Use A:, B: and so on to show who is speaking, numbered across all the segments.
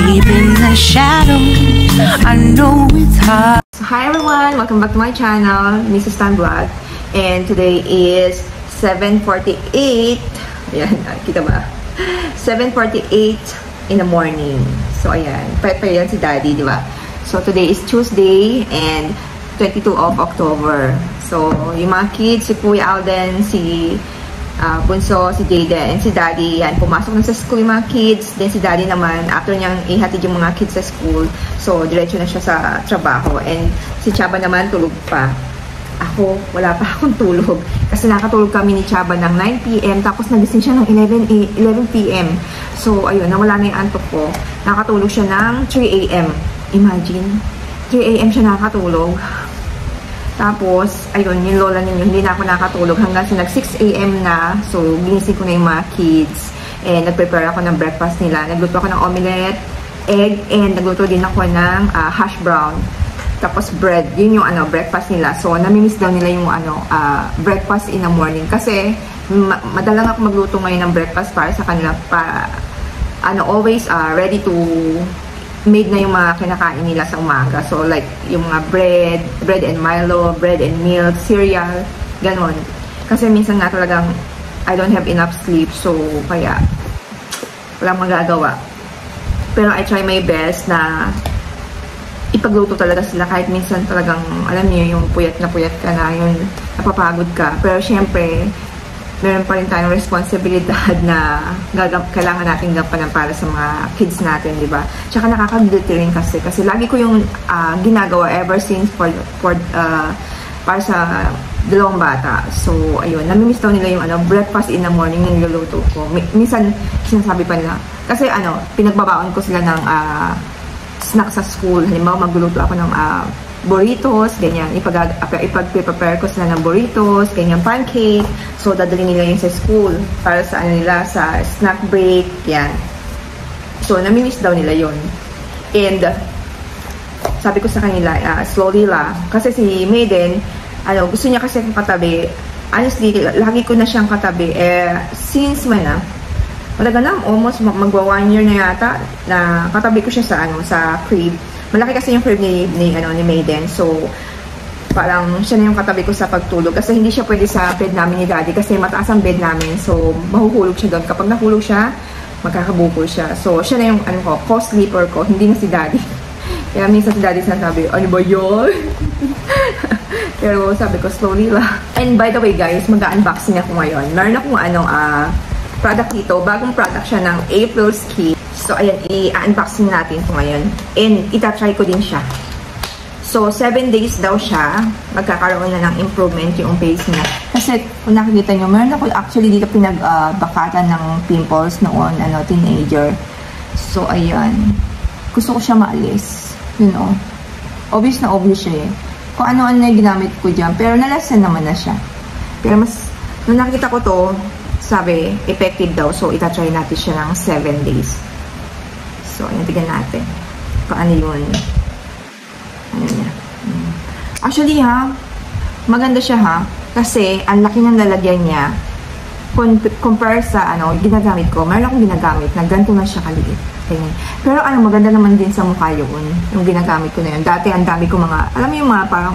A: deep in the shadows. I know it's hard.
B: So, hi everyone! Welcome back to my channel, Mrs. Tan Vlog. And today is 7:48. Ayan, kita ba? 7:48 in the morning. So, ayan. Prepare yan si Daddy, di ba? So, today is Tuesday and 22 of October. So, yung mga kids, si Kuya Alden, si Bunso, si Jayden, and si Daddy, yan, pumasok na sa school yung mga kids. Then si Daddy naman, after niyang ihatid yung mga kids sa school, so, diretso na siya sa trabaho. And si Chaba naman, tulog pa. Ako, wala pa akong tulog. Kasi nakatulog kami ni Chaba ng 9 PM, tapos nagising siya ng 11 PM. So, ayun, nawala na yung antok ko. Nakatulog siya ng 3 AM. Imagine, 3 AM siya nakatulog. Tapos, ayun, yung lola ninyo, hindi na ako nakatulog hanggang sa nag-6 AM na. So, ginising ko na yung mga kids. And nag-prepare ako ng breakfast nila. Nagluto ako ng omelette, egg, and nagluto din ako ng hash brown. Tapos bread, yun yung breakfast nila. So, namimiss daw nila yung breakfast in the morning. Kasi, madalang ako magluto ngayon ng breakfast para sa kanila. Always ready to made na yung mga kinakain nila sa umaga. So, like, yung mga bread and Milo, bread and milk, cereal, ganon. Kasi minsan nga talagang I don't have enough sleep. So, kaya, walang magagawa. Pero I try my best na ipagluto talaga sila kahit minsan talagang, alam niyo, yung puyat ka na, yung napapagod ka. Pero syempre, meron pa rin tayong responsibilidad na kailangan natin gampanan para sa mga kids natin, di ba? Tsaka nakaka-guilty rin kasi lagi ko yung ginagawa ever since para sa dalawang bata. So, ayun, namimiss daw nila yung breakfast in the morning yung niluluto ko. Minsan, sinasabi pa nila, kasi pinagbabaon ko sila ng snack sa school. Halimbawa, magluluto ako ng burritos, ganyan. Ipag-prepare ko sila ng burritos, ganyan, pancake. So, dadali nila yun sa school para sa nila, sa snack break, yan. So, namimiss daw nila yun. And, sabi ko sa kanila, slowly lang. Kasi si Maiden, gusto niya kasi akong katabi. Honestly, lagi ko na siyang katabi. Since when malaga na, almost magwa 1 year na yata na katabi ko siya sa crib. Malaki kasi yung crib ni Maiden. So, parang siya na yung katabi ko sa pagtulog. Kasi hindi siya pwede sa bed namin ni Daddy kasi mataas ang bed namin. So, mahuhulog siya doon. Kapag nahulog siya, magkakabukol siya. So, siya na yung co-sleeper ko. Hindi na si Daddy. Kaya minsan si Daddy sinasabi, ano ba yun? Pero sabi ko, slowly lang. And by the way guys, mag-unboxing ako ngayon. Meron akong product dito. Bagong product siya ng April Skin. So, ayan, i-unboxing natin ito ngayon. And, itatry ko din siya. So, 7 days daw siya. Magkakaroon na ng improvement yung face niya. Kasi, kung nakikita nyo, meron ako actually dito pinagbakatan ng pimples noon, teenager. So, ayan. Gusto ko siya maalis. You know? Obvious na obvious siya eh. Kung ano-ano yung ginamit ko dyan. Pero, nalasan naman na siya. Pero, nung nakikita ko to, sabi, effective daw. So, itatry natin siya ng 7 days. So, ayan, tignan natin. Paano yun? Ano niya? Actually, maganda siya, kasi, ang laki ng lalagyan niya, compare sa, ginagamit ko. Meron akong ginagamit, na ganito na siya kaliit. Ganyan. Pero, maganda naman din sa mukha yun, yung ginagamit ko na yun. Dati, ang dami ko mga, alam mo yung mga parang,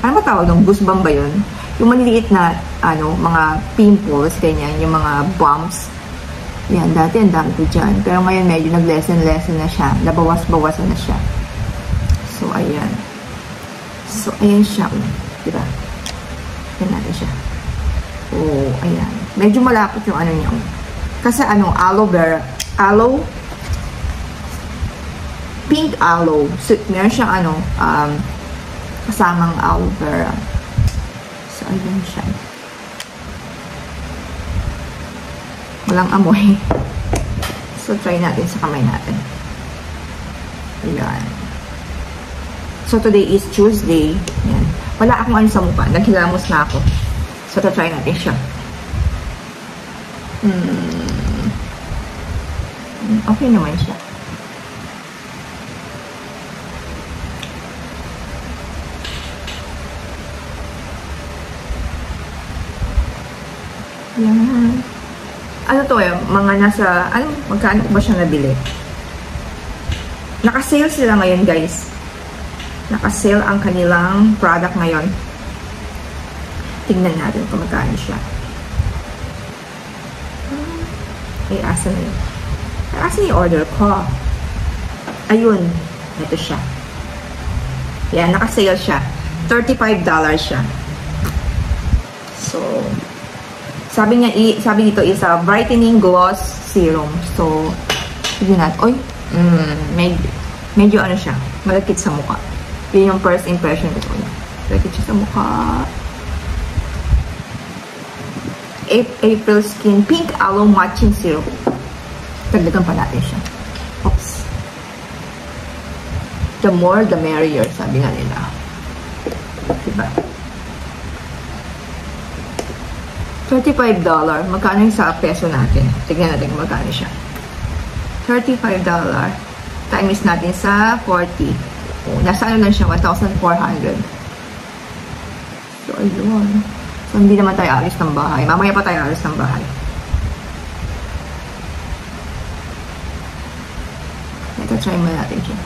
B: ano ba tawag ng goosebump ba yun? Yung maliliit na, mga pimples, ganyan, yung mga bumps. Yan, dati ang dami ko dyan. Pero ngayon, medyo nag-lessen na siya. Nabawas-bawasan na siya. So, ayan. So, ayan siya. Diba? Ayan natin siya. Oh, ayan. Medyo malapot yung niya. Kasi, aloe vera. Aloe. Pink aloe. So, meron siyang, kasamang aloe vera. So, ayan siya. Walang amoy. So, try natin sa kamay natin. Ayan. So, today is Tuesday. Ayan. Wala akong sa mukha. Naghilamos na ako. So, try natin siya. Okay naman siya. Yan. Ano to mga nasa, magkano ba siya nabili? Naka-sale sila ngayon, guys. Naka-sale ang kanilang product ngayon. Tingnan natin kung magkano siya. Ay, asa na yun? Asa na yung order ko? Ayun. Ito siya. Yan, naka-sale siya. $35 siya. So, sabi dito is a brightening gloss serum. So, tignan natin. Oy, medyo ano siya, malakit sa mukha. Yun yung first impression ko. Malakit siya sa mukha. April Skin Pink Aloe Matching Serum. Tagdagan pa natin siya. Oops. The more, the merrier, sabi nga nila. Diba? $35. Magkano yung sa peso natin? Tignan natin kung magkano siya. $35 times natin sa 40. Oh, nasa ano lang siya, 1,400. So, ayun. So, hindi naman tayo alis ng bahay. Mamaya pa tayo alis ng bahay. Ito, try mo natin siya.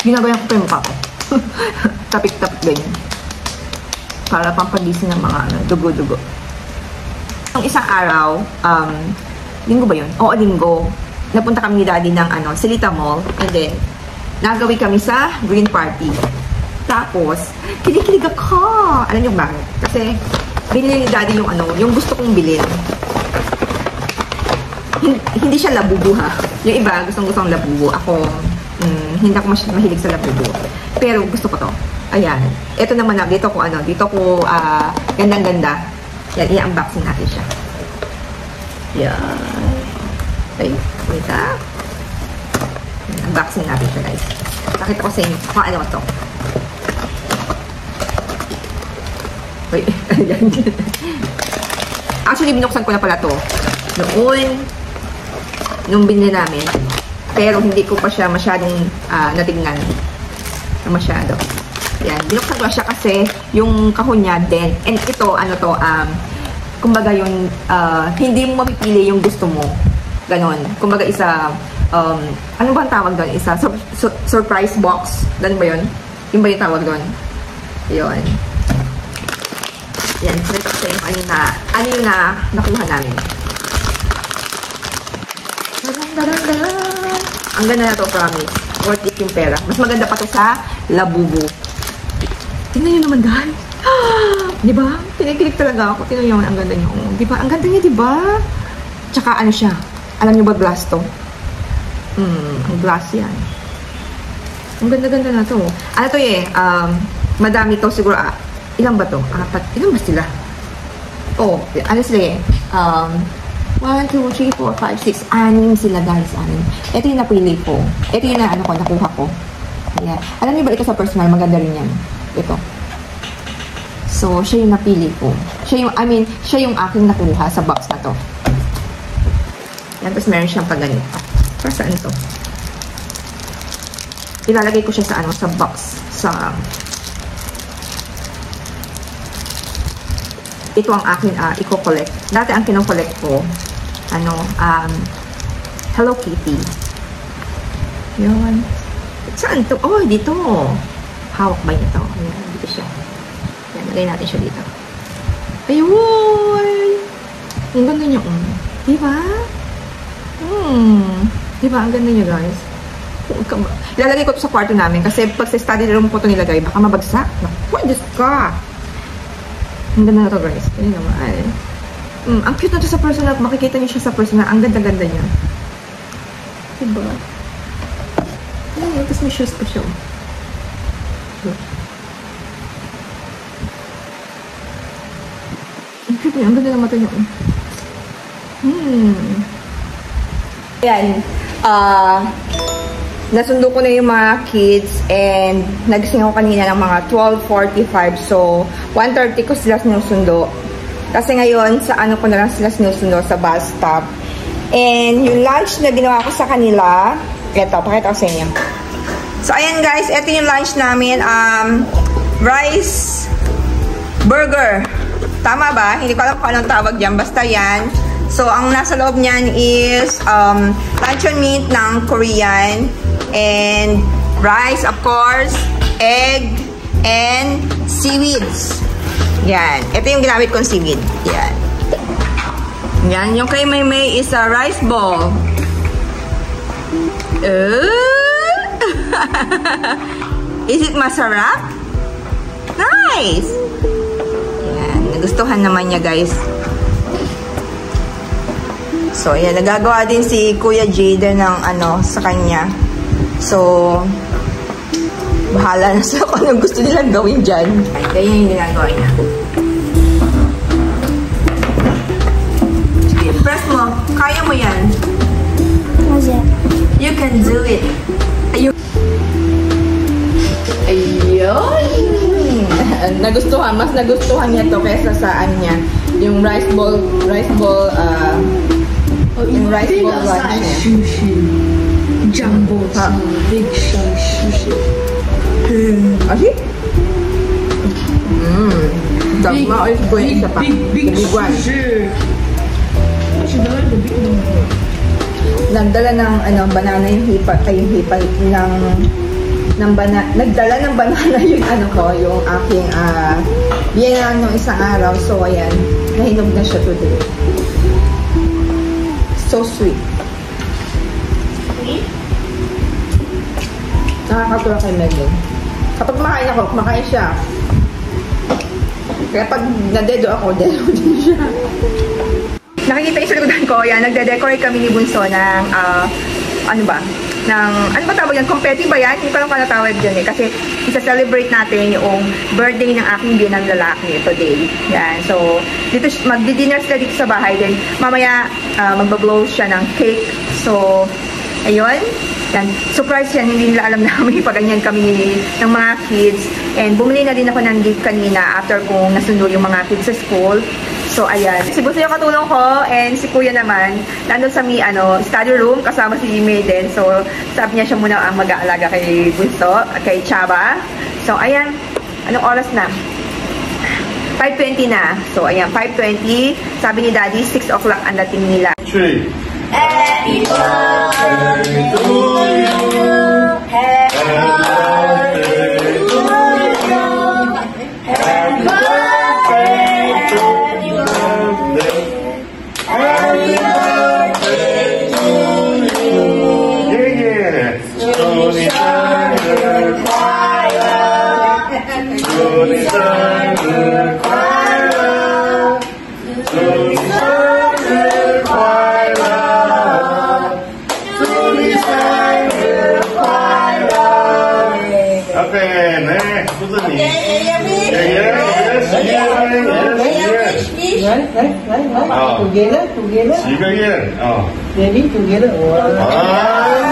B: Ginagawa ko pa yung mukha ko. Tapik-tapik ganyan. Para pampagising ng mga dugo-dugo. Yung isang araw, linggo ba yun? Oo, linggo. Napunta kami ni Daddy ng Silita Mall. And then, nagawi kami sa Green Party. Tapos, kinikilig ako. Alam niyo bakit? Kasi, binili ni Daddy yung gusto kong bilhin. Hindi siya labubu ha. Yung iba, gustong-gustong labubu. Ako, hindi ako mahilig sa labubu. Pero gusto ko to. Ayan. Ito naman dito ko gandang-ganda. Yan, i-unboxing natin siya. Yan. Ay, wait ha. Unboxing natin siya, guys. Nakita ko sa inyo kung ano to. Uy, ayan. Actually, binuksan ko na pala to. Nung binili namin. Pero hindi ko pa siya masyadong natignan. Masyado. Yan. Binuksan ko siya kasi yung kahon niya din. And ito, kumbaga yung, hindi mo mapipili yung gusto mo. Ganon. Kumbaga ano ba ang tawag doon? Surprise box. Ganon ba yun? Yung ba yung tawag doon? Yun. Yan. So, ito kasi yung ano yung nakuha namin. Ang ganda na to, promise. Worth it yung pera. Mas maganda pa to sa labubu. Tingnan nyo naman, guys. Diba? Kinikilig talaga ako. Tingnan nyo, ang ganda nyo. Diba? Ang ganda niya, diba? Tsaka ano siya? Alam nyo ba glass to? Ang glass yan. Ang ganda-ganda na to. Ano to madami to siguro. Ilan ba to? 4. Ilan ba sila? Oh, ano sila 1, 2, 3, 4, 5, 6. 6 sila, guys. 6. Ito yung napili ko. Ito yung nakuha ko. Ayan. Alam niyo ba ito sa personal? Maganda rin yan. Ito. So, siya yung napili ko. Siya yung aking nakuha sa box na to. Yan. Tapos meron siyang paganito. Para saan to? Ilalagay ko siya sa box. Ito ang akin i-collect. Dati ang kino-collect ko, Hello Kitty. Yun. Saan to? Oh, dito. Hawak ba niya to? Ayan, dito siya. Ayan, lagay natin siya dito. Ayun! Ang ganda niya. Diba? Diba? Ang ganda niya, guys. Ilalagay ko to sa kwarto namin kasi pag sa study room ko to nilagay, baka mabagsak. Naku, Diyos ka! Ang ganda na to, guys. Ayun naman. Ang cute na to sa personal. Makikita niyo siya sa personal. Ang ganda-ganda niya. Diba? Ayun, tapos may shoes pa siya. Ang cute niya. Ang ganda na mata niya. Ayan. Nasundo ko na yung mga kids and nagising ako kanina ng mga 12:45. So, 1:30 ko sila sinusundo. Kasi ngayon, sa ko na lang sila sinusundo sa bus stop. And yung lunch na ginawa ko sa kanila, eto, pakita ko sa inyo. So, ayan guys, ito yung lunch namin. Rice burger. Tama ba? Hindi ko alam kung anong tawag dyan. Basta yan. So, ang nasa loob niyan is luncheon meat ng Korean. And rice, of course. Egg. And seaweeds. Yan. Ito yung ginamit kong seaweed. Yan. Yan. Yung kay Maymay is a rice ball. Is it masarap? Nice! Yan. Nagustuhan naman niya, guys. So, yan. Nagagawa din si Kuya Jaden ng sa kanya. So, bahala na sa kung anong gusto nilang gawin dyan. Kaya yung ginagawa niya. Sige, press mo. Kaya mo yan. You can do it. Ayun. Mas nagustuhan niya to kaysa sa niya. Yung rice ball lunch niya.
C: Sushi. Jumbo, big size sushi.
B: Así? Big sushi. Nagdala ng banana yung nagdala ng banana yung yung aking biyanan ng isang araw. So ayan, nahinog na siya today. So sweet. Nakakatuwa kay Megan. Kapag kumakain ako, kumakain siya. Kaya pag nadedo ako, dedo din siya. Nakikita yung sa likudan ko, yan, nagde-decorate kami ni Bunso ng, ano ba tawag yan? Confetti ba yan? Hindi ko lang kung natawag dyan eh. Kasi isa-celebrate natin yung birthday ng aking biyanang lalaki today. Yan. So, dito, magdi-dinner sila dito sa bahay. Then, mamaya, magbablow siya ng cake. So, ayun. Yan. Surprise yan. Hindi nila alam namin pag ganyan kami ng mga kids. And bumili na din ako ng gift kanina after kong nasundo yung mga kids sa school. So, ayan. Si Bunso yung katulong ko and si Kuya naman nandun sa study room kasama si Maiden. So, sabi niya siya muna ang mag-aalaga kay Bunso, kay Chaba. So, ayan. Anong oras na? 5:20 na. So, ayan. 5:20. Sabi ni Daddy, 6 o'clock ang dating nila.
A: Happy birthday to you. Happy birthday to you. Happy birthday. Happy birthday to you. Yeah. Johnny Thunder Choir. Johnny Thunder Choir. Johnny Thunder Choir. Johnny Thunder Choir. Okay, next. What's the name? Right. Together. Together. Ready? Together. Wow.